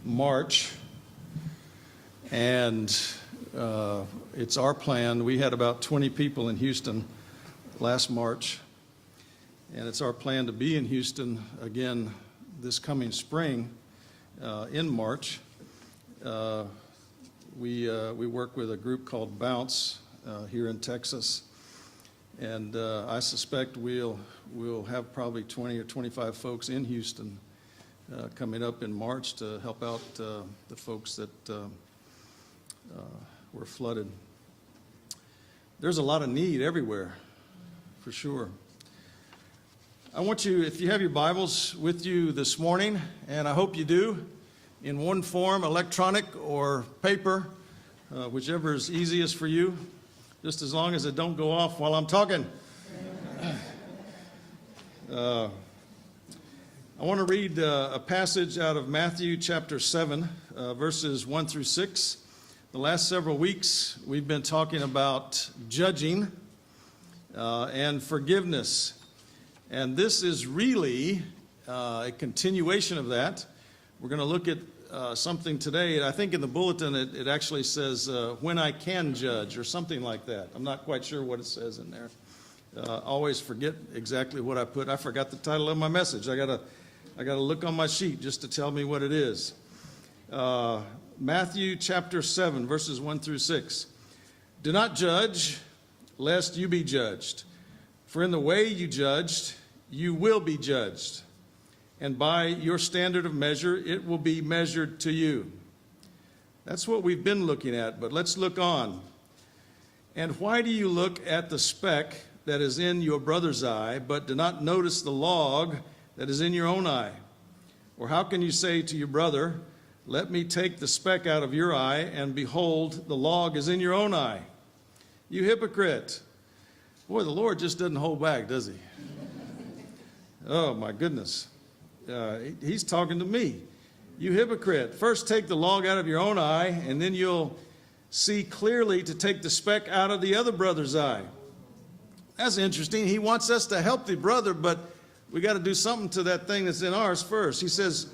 March, and it's our plan. We had about 20 people in Houston last March, and it's our plan to be in Houston again this coming spring in March. We work with a group called Bounce here in Texas, and I suspect we'll have probably 20 or 25 folks in Houston coming up in March to help out the folks that were flooded. There's a lot of need everywhere, for sure. I want you, if you have your Bibles with you this morning, and I hope you do, in one form, electronic or paper, whichever is easiest for you, just as long as it don't go off while I'm talking. I want to read a passage out of Matthew chapter 7, verses 1 through 6. The last several weeks, we've been talking about judging and forgiveness. And this is really a continuation of that. We're going to look at something today. I think in the bulletin it actually says, when I can judge, or something like that. I'm not quite sure what it says in there. Always forget exactly what I put. I forgot the title of my message. I gotta look on my sheet just to tell me what it is. Matthew chapter 7, verses 1 through 6. Do not judge, lest you be judged. For in the way you judged, you will be judged. And by your standard of measure, it will be measured to you. That's what we've been looking at, but let's look on. And why do you look at the speck that is in your brother's eye, but do not notice the log that is in your own eye? Or how can you say to your brother, let me take the speck out of your eye, and behold, the log is in your own eye? You hypocrite. Boy, the Lord just doesn't hold back, does he? Oh, my goodness. He's talking to me. You hypocrite. First take the log out of your own eye, and then you'll see clearly to take the speck out of the other brother's eye. That's interesting. He wants us to help the brother, but we got to do something to that thing that's in ours first. He says,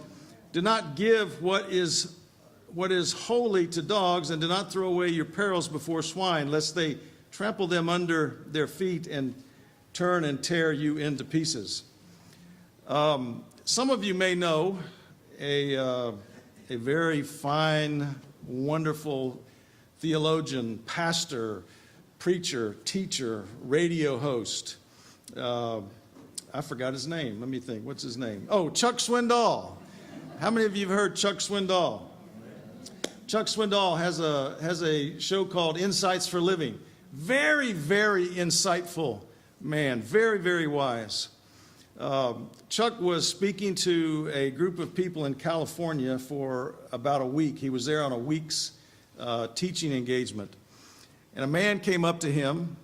do not give what is holy to dogs, and do not throw away your pearls before swine, lest they trample them under their feet and turn and tear you into pieces. Some of you may know a very fine, wonderful theologian, pastor, preacher, teacher, radio host. I forgot his name. Let me think. What's his name? Oh, Chuck Swindoll. How many of you have heard Chuck Swindoll? Chuck Swindoll has a show called Insights for Living. Very, very insightful man. Very, very wise. Chuck was speaking to a group of people in California for about a week. He was there on a week's teaching engagement. And a man came up to him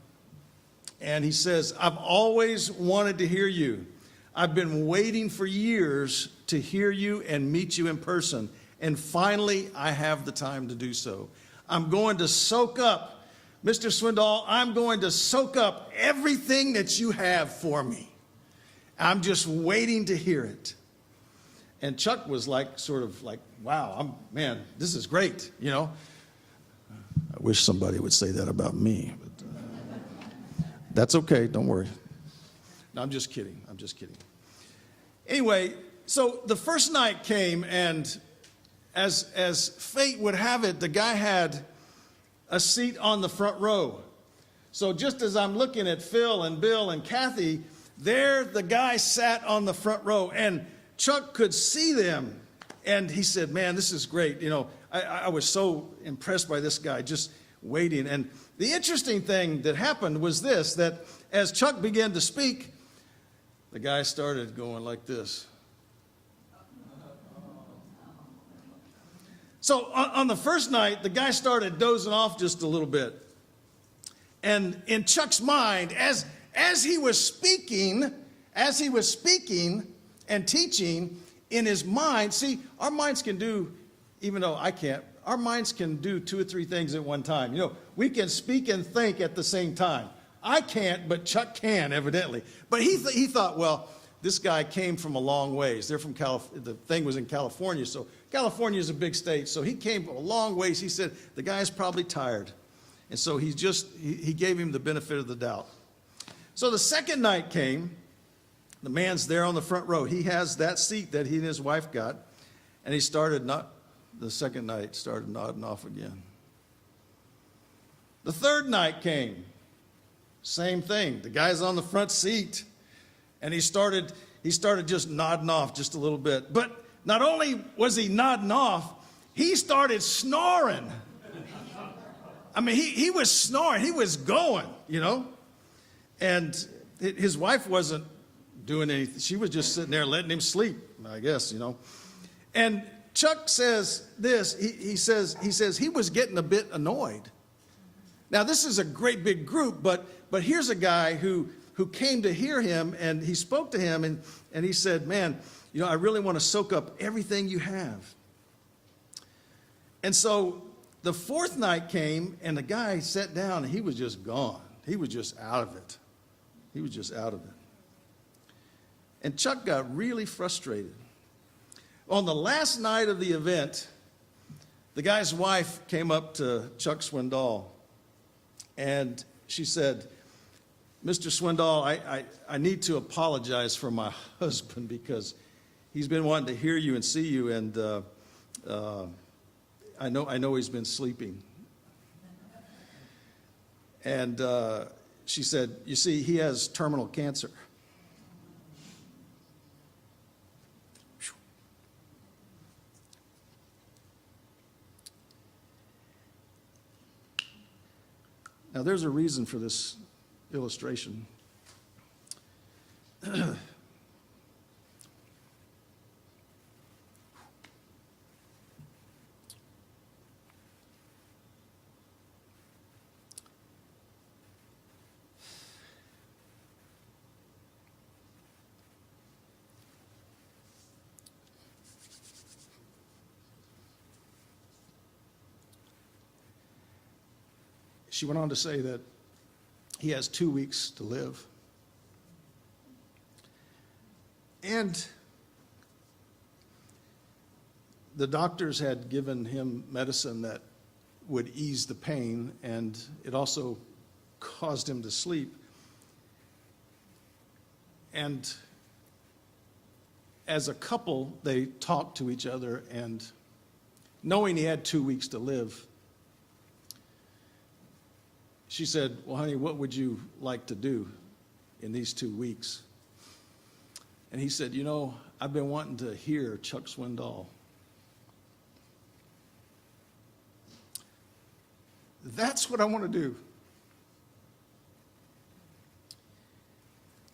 and he says, I've always wanted to hear you. I've been waiting for years to hear you and meet you in person. And finally, I have the time to do so. I'm going to soak up, Mr. Swindoll, I'm going to soak up everything that you have for me. I'm just waiting to hear it. And Chuck was sort of like, wow, man, this is great, you know. I wish somebody would say that about me, but that's okay, don't worry. No, I'm just kidding. Anyway, so the first night came, and as fate would have it, the guy had a seat on the front row. So just as I'm looking at Phil and Bill and Kathy, there the guy sat on the front row, and Chuck could see them. And he said, man, this is great. You know, I was so impressed by this guy just waiting. And the interesting thing that happened was this, that as Chuck began to speak, the guy started going like this. So on the first night, the guy started dozing off just a little bit. And in Chuck's mind, as he was speaking and teaching, in his mind, see, our minds can do, even though I can't, our minds can do 2 or 3 things at one time. You know, we can speak and think at the same time. I can't, but Chuck can, evidently. But he thought, well, this guy came from a long ways. They're from the thing was in California, so California is a big state. So he came from a long ways. He said, the guy's probably tired. And so he gave him the benefit of the doubt. So the second night came. The man's there on the front row. He has that seat that he and his wife got. And he the second night started nodding off again. The third night came. Same thing. The guy's on the front seat. And he started just nodding off just a little bit. But not only was he nodding off, he started snoring. I mean, he was snoring. He was going, you know. And his wife wasn't doing anything. She was just sitting there letting him sleep, I guess, you know. And Chuck says this. He says he was getting a bit annoyed. Now, this is a great big group, but here's a guy who came to hear him, and he spoke to him, and he said, man, you know, I really want to soak up everything you have. And so the fourth night came, and the guy sat down, and he was just gone. He was just out of it. He was just out of it. And Chuck got really frustrated. On the last night of the event, the guy's wife came up to Chuck Swindoll, and she said, Mr. Swindoll, I need to apologize for my husband because he's been wanting to hear you and see you, and I know he's been sleeping. And she said, you see, he has terminal cancer. Now, there's a reason for this illustration. She went on to say that he has 2 weeks to live. And the doctors had given him medicine that would ease the pain, and it also caused him to sleep. And as a couple, they talked to each other, and knowing he had 2 weeks to live, she said, well, honey, what would you like to do in these 2 weeks? And he said, you know, I've been wanting to hear Chuck Swindoll. That's what I want to do.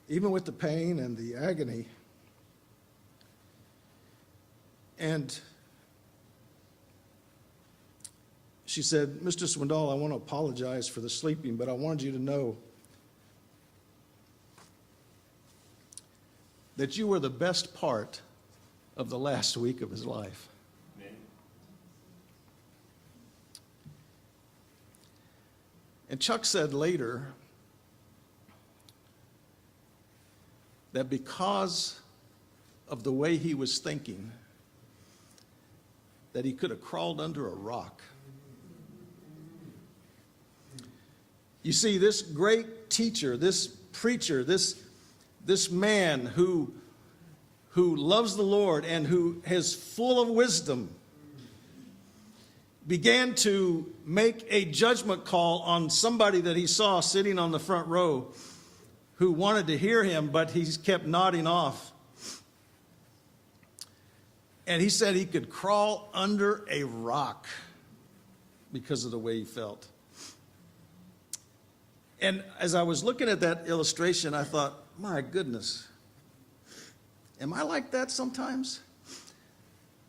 Even with the pain and the agony. And she said, Mr. Swindoll, I want to apologize for the sleeping, but I wanted you to know that you were the best part of the last week of his life. Amen. And Chuck said later that because of the way he was thinking, that he could have crawled under a rock. You see, this great teacher, this preacher, this man who loves the Lord and who is full of wisdom began to make a judgment call on somebody that he saw sitting on the front row who wanted to hear him, but he kept nodding off. And he said he could crawl under a rock because of the way he felt. And as I was looking at that illustration, I thought, my goodness, am I like that sometimes?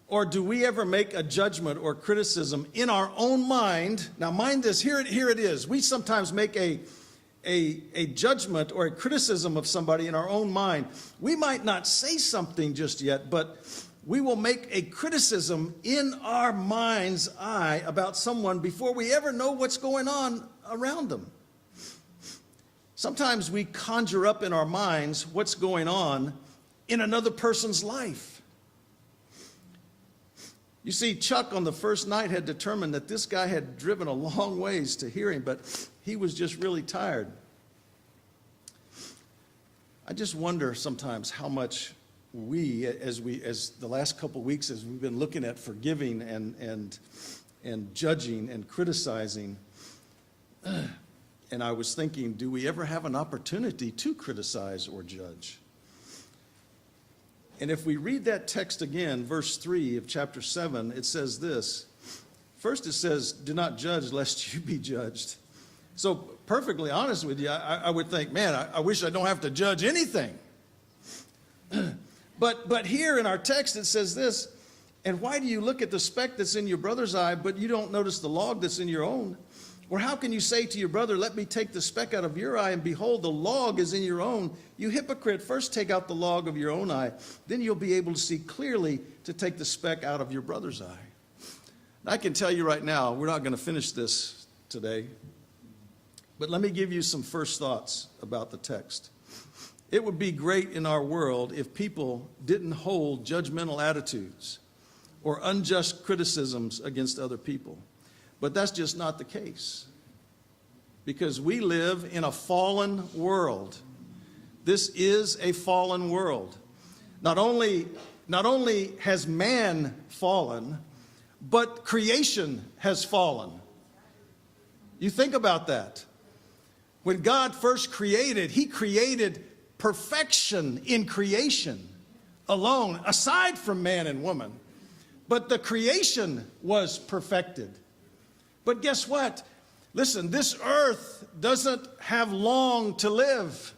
Or do we ever make a judgment or criticism in our own mind? Now, mind this, here it is. We sometimes make a judgment or a criticism of somebody in our own mind. We might not say something just yet, but we will make a criticism in our mind's eye about someone before we ever know what's going on around them. Sometimes we conjure up in our minds what's going on, in another person's life. You see, Chuck on the first night had determined that this guy had driven a long ways to hear him, but he was just really tired. I just wonder sometimes how much as the last couple of weeks, as we've been looking at forgiving and judging and criticizing, and I was thinking, do we ever have an opportunity to criticize or judge? And if we read that text again, verse 3 of chapter 7, it says this. First it says, do not judge lest you be judged. So perfectly honest with you, I would think, man, I wish I don't have to judge anything. But here in our text it says this, and why do you look at the speck that's in your brother's eye, but you don't notice the log that's in your own? Or how can you say to your brother, let me take the speck out of your eye, and behold, the log is in your own? You hypocrite, first take out the log of your own eye, then you'll be able to see clearly to take the speck out of your brother's eye. And I can tell you right now, we're not going to finish this today, but let me give you some first thoughts about the text. It would be great in our world if people didn't hold judgmental attitudes or unjust criticisms against other people. But that's just not the case, because we live in a fallen world. This is a fallen world. Not only has man fallen, but creation has fallen. You think about that. When God first created, he created perfection in creation alone, aside from man and woman. But the creation was perfected. But guess what? Listen, this earth doesn't have long to live.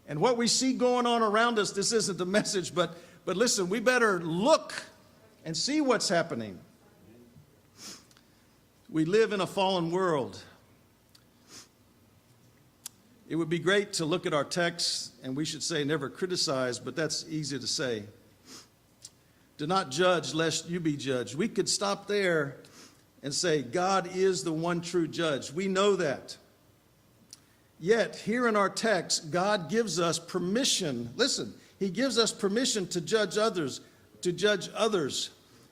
And what we see going on around us, this isn't the message, but listen, we better look and see what's happening. We live in a fallen world. It would be great to look at our text, and we should say never criticize, but that's easy to say. Do not judge lest you be judged. We could stop there and say, God is the one true judge. We know that. Yet, here in our text, God gives us permission. Listen, he gives us permission to judge others,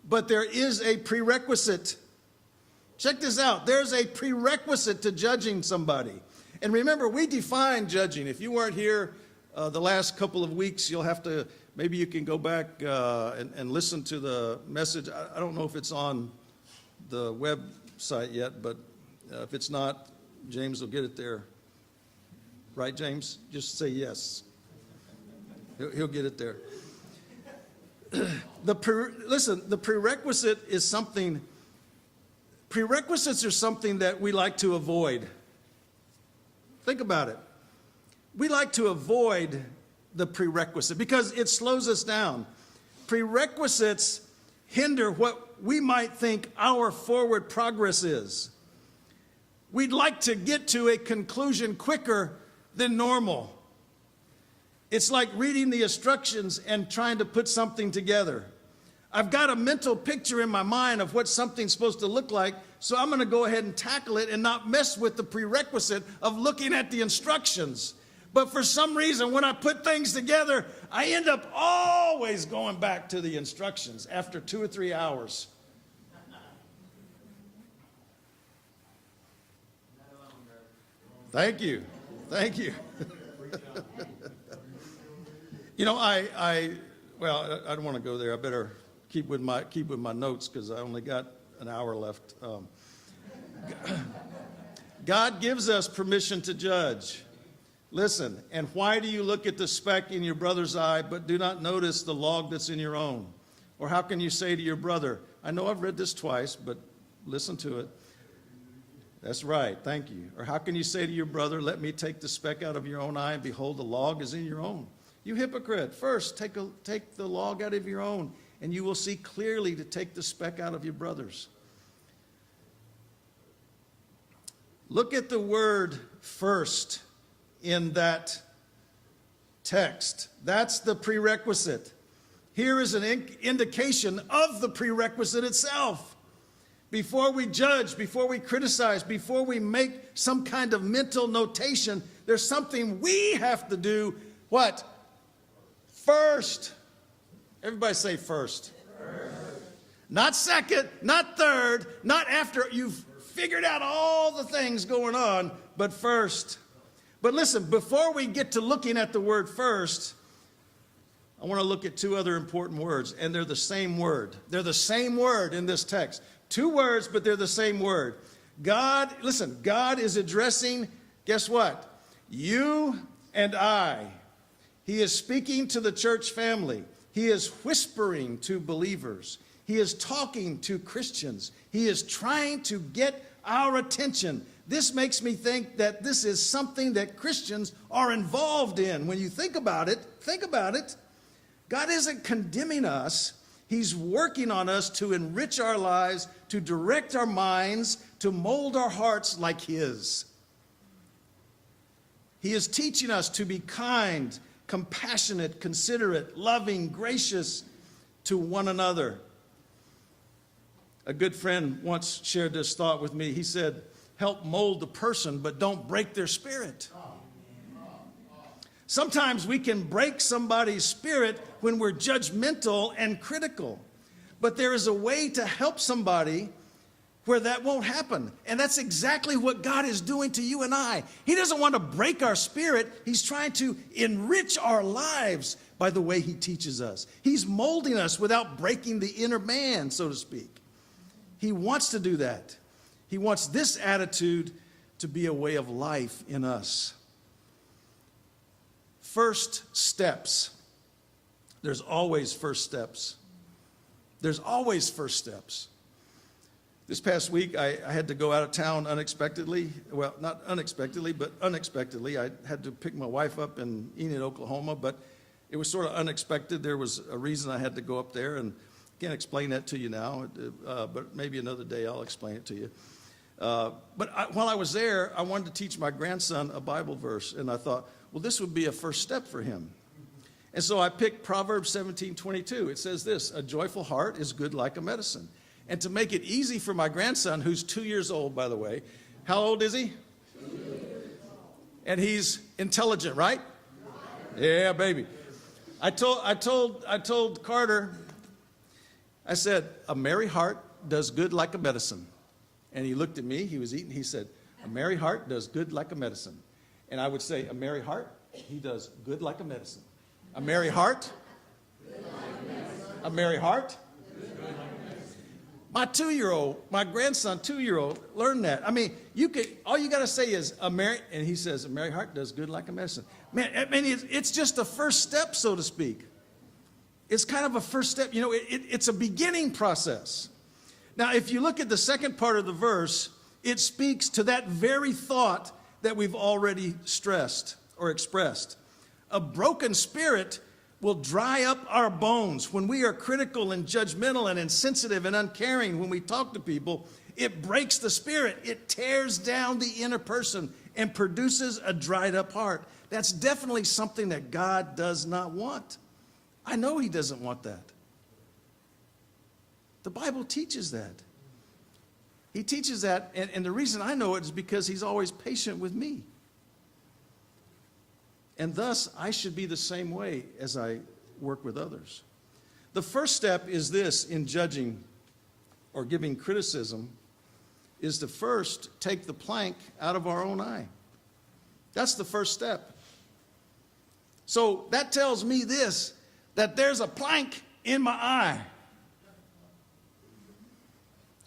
But there is a prerequisite. Check this out. There's a prerequisite to judging somebody. And remember, we define judging. If you weren't here the last couple of weeks, you'll have to, maybe you can go back and listen to the message. I don't know if it's on the website yet, but if it's not, James will get it there. Right, James? Just say yes. He'll get it there. Listen, the prerequisite is something, prerequisites are something that we like to avoid. Think about it. We like to avoid the prerequisite because it slows us down. Prerequisites hinder what we might think our forward progress is. We'd like to get to a conclusion quicker than normal. It's like reading the instructions and trying to put something together. I've got a mental picture in my mind of what something's supposed to look like, so I'm going to go ahead and tackle it and not mess with the prerequisite of looking at the instructions. But for some reason, when I put things together, I end up always going back to the instructions after 2 or 3 hours. Thank you. Thank you. You know, I don't want to go there. I better keep with my notes because I only got an hour left. God gives us permission to judge. Listen, and why do you look at the speck in your brother's eye but do not notice the log that's in your own? Or how can you say to your brother, I know I've read this twice, but listen to it. That's right, thank you. Or how can you say to your brother, let me take the speck out of your own eye, and behold, the log is in your own? You hypocrite, first take the log out of your own, and you will see clearly to take the speck out of your brother's. Look at the word first in that text. That's the prerequisite. Here is an indication of the prerequisite itself. Before we judge, before we criticize, before we make some kind of mental notation, there's something we have to do, what? First. Everybody say first. Not second, not third, not after you've figured out all the things going on, but first. But listen, before we get to looking at the word first, I want to look at two other important words, and they're the same word. They're the same word in this text. Two words, but they're the same word. God is addressing, guess what? You and I. He is speaking to the church family. He is whispering to believers. He is talking to Christians. He is trying to get our attention. This makes me think that this is something that Christians are involved in. When you think about it. God isn't condemning us. He's working on us to enrich our lives, to direct our minds, to mold our hearts like His. He is teaching us to be kind, compassionate, considerate, loving, gracious to one another. A good friend once shared this thought with me. He said, help mold the person, but don't break their spirit. Sometimes we can break somebody's spirit when we're judgmental and critical. But there is a way to help somebody where that won't happen. And that's exactly what God is doing to you and I. He doesn't want to break our spirit. He's trying to enrich our lives by the way He teaches us. He's molding us without breaking the inner man, so to speak. He wants to do that. He wants this attitude to be a way of life in us. First steps. There's always first steps. There's always first steps. This past week, I had to go out of town unexpectedly. Well, not unexpectedly, but unexpectedly. I had to pick my wife up in Enid, Oklahoma, but it was sort of unexpected. There was a reason I had to go up there, and I can't explain that to you now, but maybe another day I'll explain it to you. While I was there, I wanted to teach my grandson a Bible verse, and I thought, well, this would be a first step for him. And so I picked Proverbs 17:22. It says this, a joyful heart is good like a medicine. And to make it easy for my grandson, who's 2 years old, by the way, how old is he? 2 years. And he's intelligent, right? Yeah, baby. I told Carter, I said, a merry heart does good like a medicine. And he looked at me, he was eating, he said, a merry heart does good like a medicine. And I would say, a merry heart, he does good like a medicine. A merry heart, a merry heart. My 2-year-old, my grandson, 2-year-old, learned that. I mean, all you got to say is a merry, and he says, a merry heart does good like a medicine. Man, I mean, it's just a first step, so to speak. It's kind of a first step. You know, it's a beginning process. Now, if you look at the second part of the verse, it speaks to that very thought that we've already stressed or expressed. A broken spirit will dry up our bones. When we are critical and judgmental and insensitive and uncaring when we talk to people, it breaks the spirit. It tears down the inner person and produces a dried up heart. That's definitely something that God does not want. I know He doesn't want that. The Bible teaches that. He teaches that, and the reason I know it is because He's always patient with me. And thus, I should be the same way as I work with others. The first step is this in judging or giving criticism, is to first take the plank out of our own eye. That's the first step. So that tells me this, that there's a plank in my eye.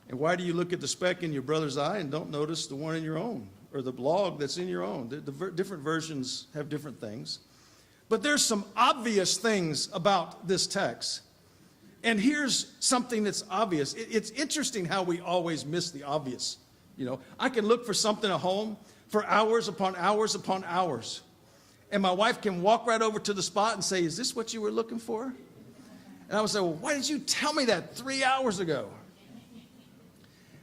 And why do you look at the speck in your brother's eye and don't notice the one in your own? Or the log that's in your own. The different versions have different things. But there's some obvious things about this text. And here's something that's obvious. It's interesting how we always miss the obvious. You know, I can look for something at home for hours upon hours upon hours. And my wife can walk right over to the spot and say, is this what you were looking for? And I would say, well, why did you tell me that 3 hours ago?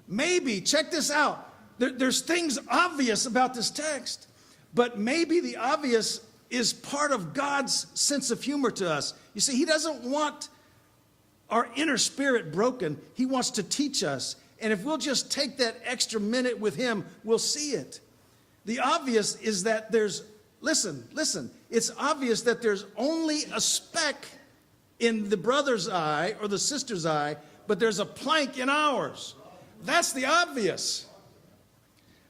Maybe, check this out. There's things obvious about this text, but maybe the obvious is part of God's sense of humor to us. You see, He doesn't want our inner spirit broken. He wants to teach us. And if we'll just take that extra minute with Him, we'll see it. The obvious is that listen, It's obvious that there's only a speck in the brother's eye or the sister's eye, but there's a plank in ours. That's the obvious.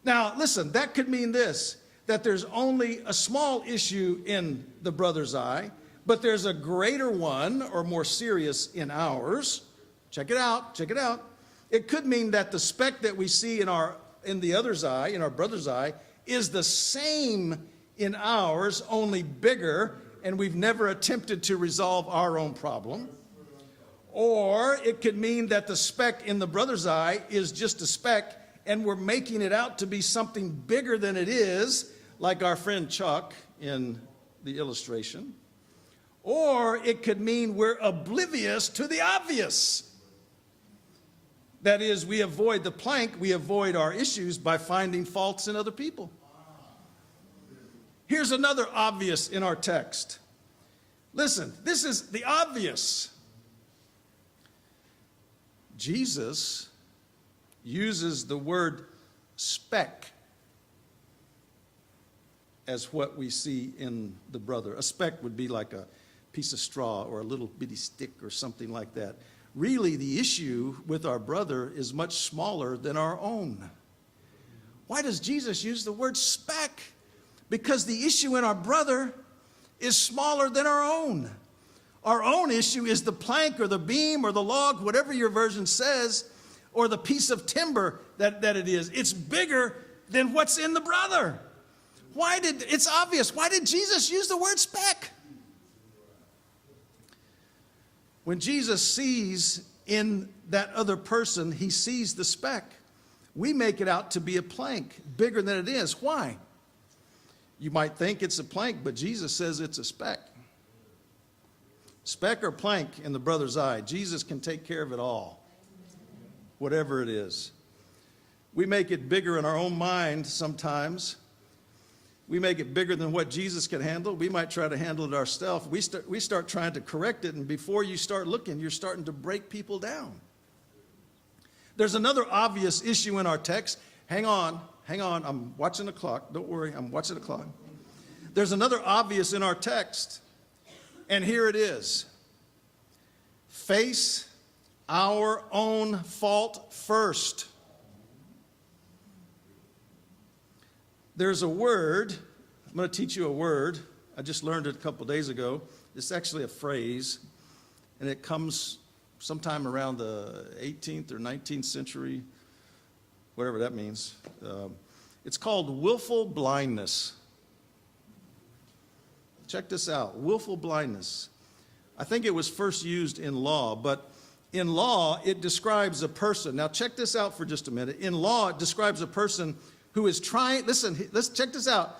Now, listen, that could mean this, that there's only a small issue in the brother's eye, but there's a greater one or more serious in ours. Check it out, check it out. It could mean that the speck that we see in the other's eye, in our brother's eye, is the same in ours, only bigger, and we've never attempted to resolve our own problem. Or it could mean that the speck in the brother's eye is just a speck, and we're making it out to be something bigger than it is, like our friend Chuck in the illustration. Or it could mean we're oblivious to the obvious. That is, we avoid the plank, we avoid our issues by finding faults in other people. Here's another obvious in our text. Listen, this is the obvious. Jesus uses the word speck as what we see in the brother. A speck would be like a piece of straw or a little bitty stick or something like that. Really, the issue with our brother is much smaller than our own. Why does Jesus use the word speck? Because the issue in our brother is smaller than our own. Our own issue is the plank or the beam or the log, whatever your version says, or the piece of timber that it is. It's bigger than what's in the brother. It's obvious. Why did Jesus use the word speck? When Jesus sees in that other person, he sees the speck. We make it out to be a plank, bigger than it is. Why? You might think it's a plank, but Jesus says it's a speck. Speck or plank in the brother's eye, Jesus can take care of it all, whatever it is. We make it bigger in our own mind sometimes. We make it bigger than what Jesus can handle. We might try to handle it ourselves. We start trying to correct it, and before you start looking, you're starting to break people down. There's another obvious issue in our text. Hang on. I'm watching the clock. Don't worry, I'm watching the clock. There's another obvious in our text, and here it is. Face our own fault first. There's a word. I'm going to teach you a word. I just learned it a couple days ago. It's actually a phrase, and it comes sometime around the 18th or 19th century, whatever that means. It's called willful blindness. Check this out, willful blindness. I think it was first used in law, but in law, it describes a person. Now, check this out for just a minute. In law, it describes a person who is trying, listen, let's check this out.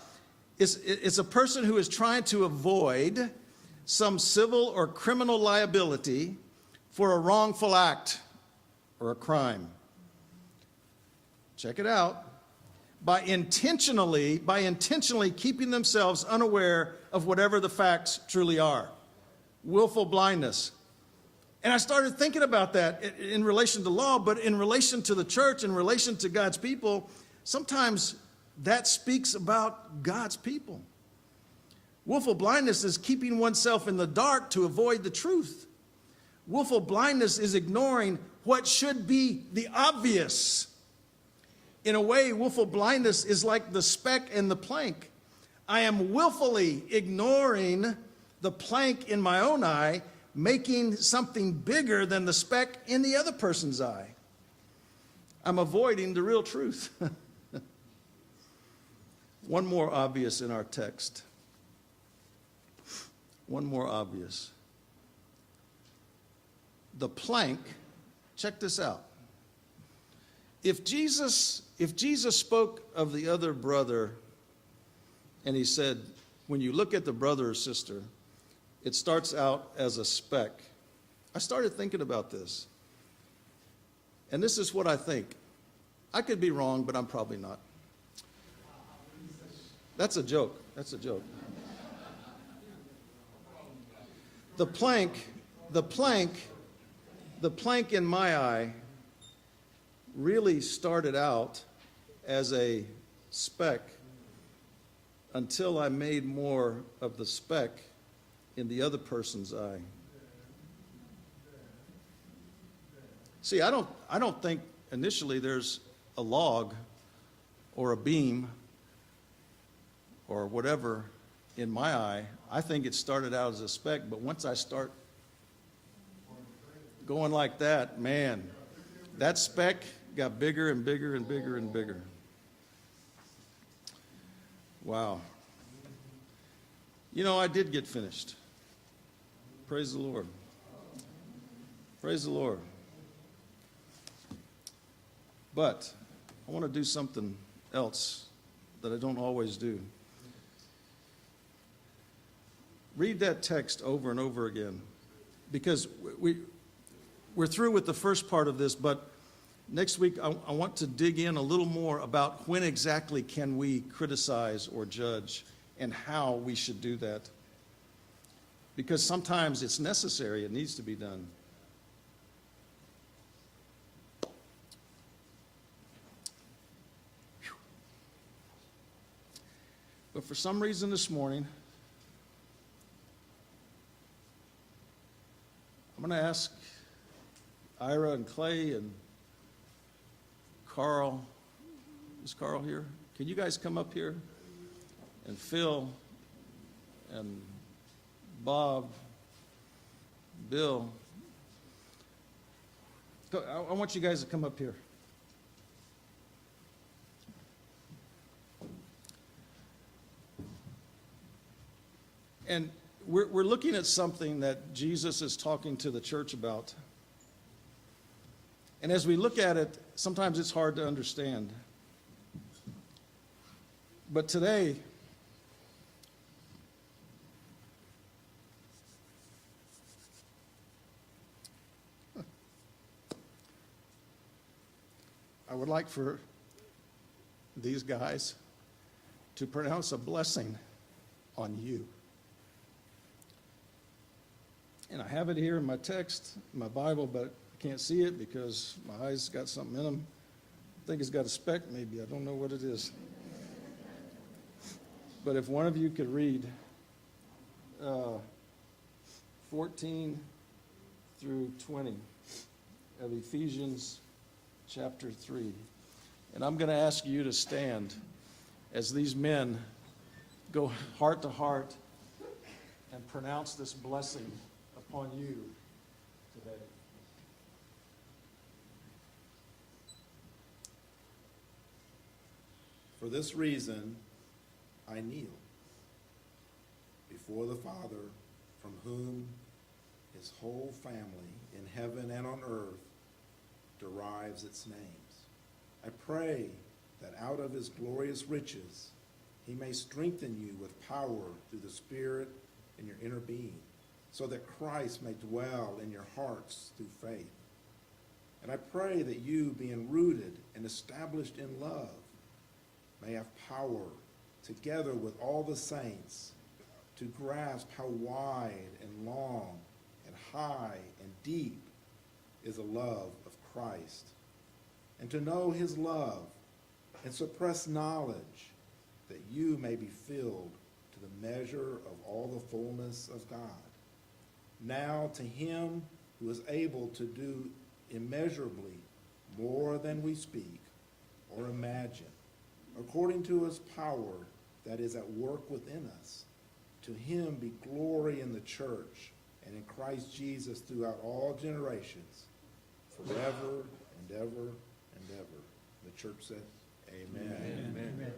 It's a person who is trying to avoid some civil or criminal liability for a wrongful act or a crime. Check it out. By intentionally keeping themselves unaware of whatever the facts truly are. Willful blindness. And I started thinking about that in relation to law, but in relation to the church, in relation to God's people, sometimes that speaks about God's people. Willful blindness is keeping oneself in the dark to avoid the truth. Willful blindness is ignoring what should be the obvious. In a way, willful blindness is like the speck and the plank. I am willfully ignoring the plank in my own eye, making something bigger than the speck in the other person's eye. I'm avoiding the real truth. One more obvious in our text. One more obvious. The plank, check this out. If Jesus spoke of the other brother and he said, when you look at the brother or sister, it starts out as a speck. I started thinking about this. And this is what I think. I could be wrong, but I'm probably not. That's a joke. That's a joke. The plank in my eye really started out as a speck until I made more of the speck in the other person's eye. See, I don't think initially there's a log or a beam or whatever in my eye. I think it started out as a speck, but once I start going like that, man, that speck got bigger and bigger and bigger and bigger. Wow. You know, I did get finished. Praise the Lord. Praise the Lord. But I want to do something else that I don't always do. Read that text over and over again, because we're through with the first part of this, but next week I want to dig in a little more about when exactly can we criticize or judge and how we should do that. Because sometimes it's necessary, it needs to be done. But for some reason this morning, I'm going to ask Ira and Clay and Carl. Is Carl here? Can you guys come up here? And Phil and Bob, Bill. I want you guys to come up here. And we're looking at something that Jesus is talking to the church about. And as we look at it, sometimes it's hard to understand. But today, I would like for these guys to pronounce a blessing on you. And I have it here in my text, in my Bible, but I can't see it because my eyes got something in them. I think it's got a speck maybe. I don't know what it is. But if one of you could read 14 through 20 of Ephesians chapter 3. And I'm going to ask you to stand as these men go heart to heart and pronounce this blessing upon you today. For this reason, I kneel before the Father, from whom his whole family in heaven and on earth derives its names. I pray that out of his glorious riches he may strengthen you with power through the Spirit in your inner being, so that Christ may dwell in your hearts through faith. And I pray that you, being rooted and established in love, may have power, together with all the saints, to grasp how wide and long and high and deep is the love of Christ, and to know his love and suppress knowledge, that you may be filled to the measure of all the fullness of God. Now to him who is able to do immeasurably more than we speak or imagine, according to his power that is at work within us, to him be glory in the church and in Christ Jesus throughout all generations, forever and ever and ever. The church said, Amen. Amen. Amen.